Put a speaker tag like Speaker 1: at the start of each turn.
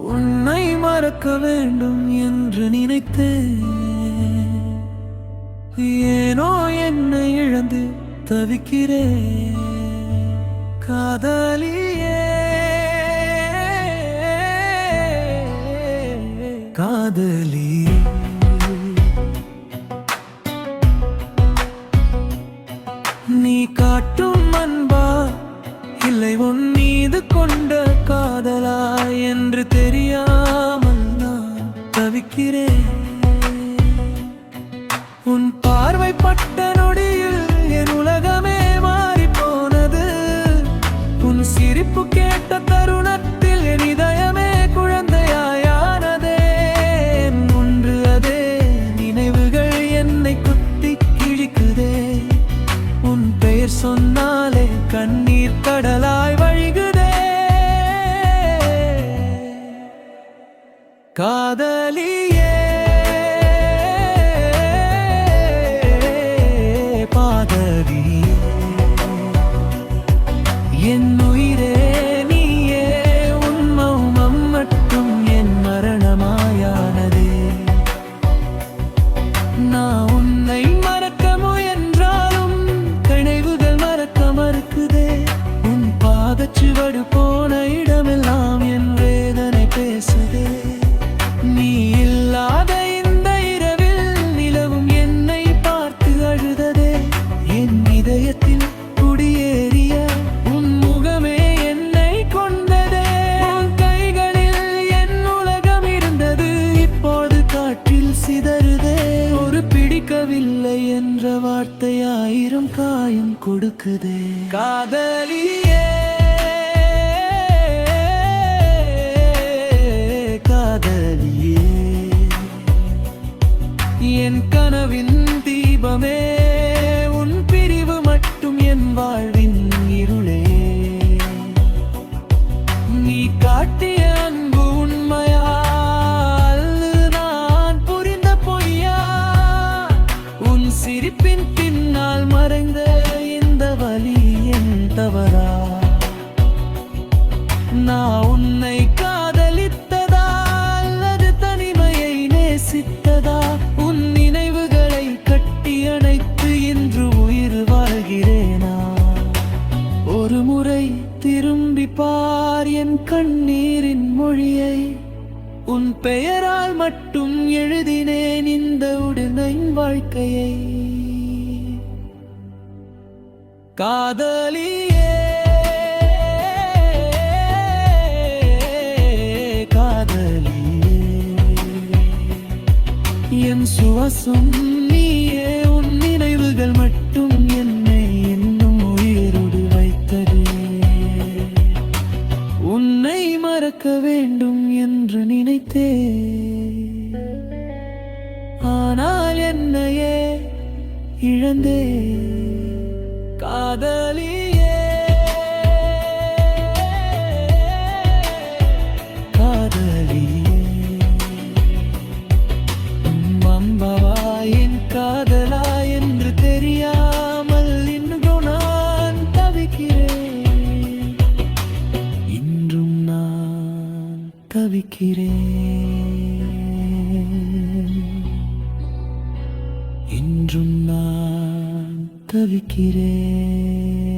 Speaker 1: உன்னை மறக்க வேண்டும் என்று நினைத்தேன், ஏனோ என்னை இழந்து தவிக்கிறேன் காதலியே. காதலி நீ காட்டும் அன்பா இல்லை உன் மீது கொண்ட காதலா என்று தெரியாமல் நான் தவிக்கிறேன். உன் பார்வை பட்ட நொடியில் என் உலகமே மாறி போனது. உன் சிரிப்பு கேட்ட தருணத்தில் என் இதயமே குழந்தையாயானதே. ஒன்று அதே நினைவுகள் என்னை குத்தி கிழிக்குதே. உன் பெயர் சொன்னாலே கண்ணீர் கடலாய் வழிகுதே. காதலியே என் உயிரே நீயே, உன் மௌனம் மட்டும் என் மரணமாயானதே. நான் உன்னை மறக்க முயன்றாலும் கனவுகள் மறக்க மறுக்குதே. உன் பாதச்சுவடு போன இடமெல்லாம் என் வேதனை பேசுதே. நீ இல்லாத இந்த இரவில் நிலவும் என்னை பார்த்து அழுததே. என் இதயத்தில் குடியேறிய உன் முகமே என்னை கொண்டதே. உன் கைகளில் என் உலகம் இருந்தது, இப்போது காற்றில் சிதறுதே. ஒரு பிடிக்கவில்லை என்ற வார்த்தை 1000 காயம் கொடுக்குதே. காதலியே காதலியே என் கனவின் தீபமே, உன் பிரிவு மட்டும் என் வாழ்வின் இருளே. நீ காட்டிய அன்பு உண்மையா அல்லது நான் புரிந்த பொய்யா? உன் சிரிப்பின் பின்னால் மறைந்த இந்த வலி என் தவறா? நான் உன்னை காதலித்ததா அல்லது தனிமையை நேசித்ததா? உன் நினைவுகளை கட்டி அணைத்து இன்று உயிர் வாழ்கிறேனா? ஒரு முறை திரும்பி பார் என் கண்ணீரின் மொழியை. உன் பெயரால் மட்டும் எழுதினேன் இந்த உடனே வாழ்க்கையை. காதலியே என் சுவாசம் நீயே, உன் நினைவுகள் மட்டும் என்னை இன்னும் உயிரோடு வைத்ததே. உன்னை மறக்க வேண்டும் என்று நினைத்தேன், ஆனால் என்னையே இழந்தே. காதலியே என் காதலா என்று தெரியாமல் இன்றும் நான் தவிக்கிறேன். இன்றும் நான் தவிக்கிறேன். இன்றும் நான் தவிக்கிறேன்.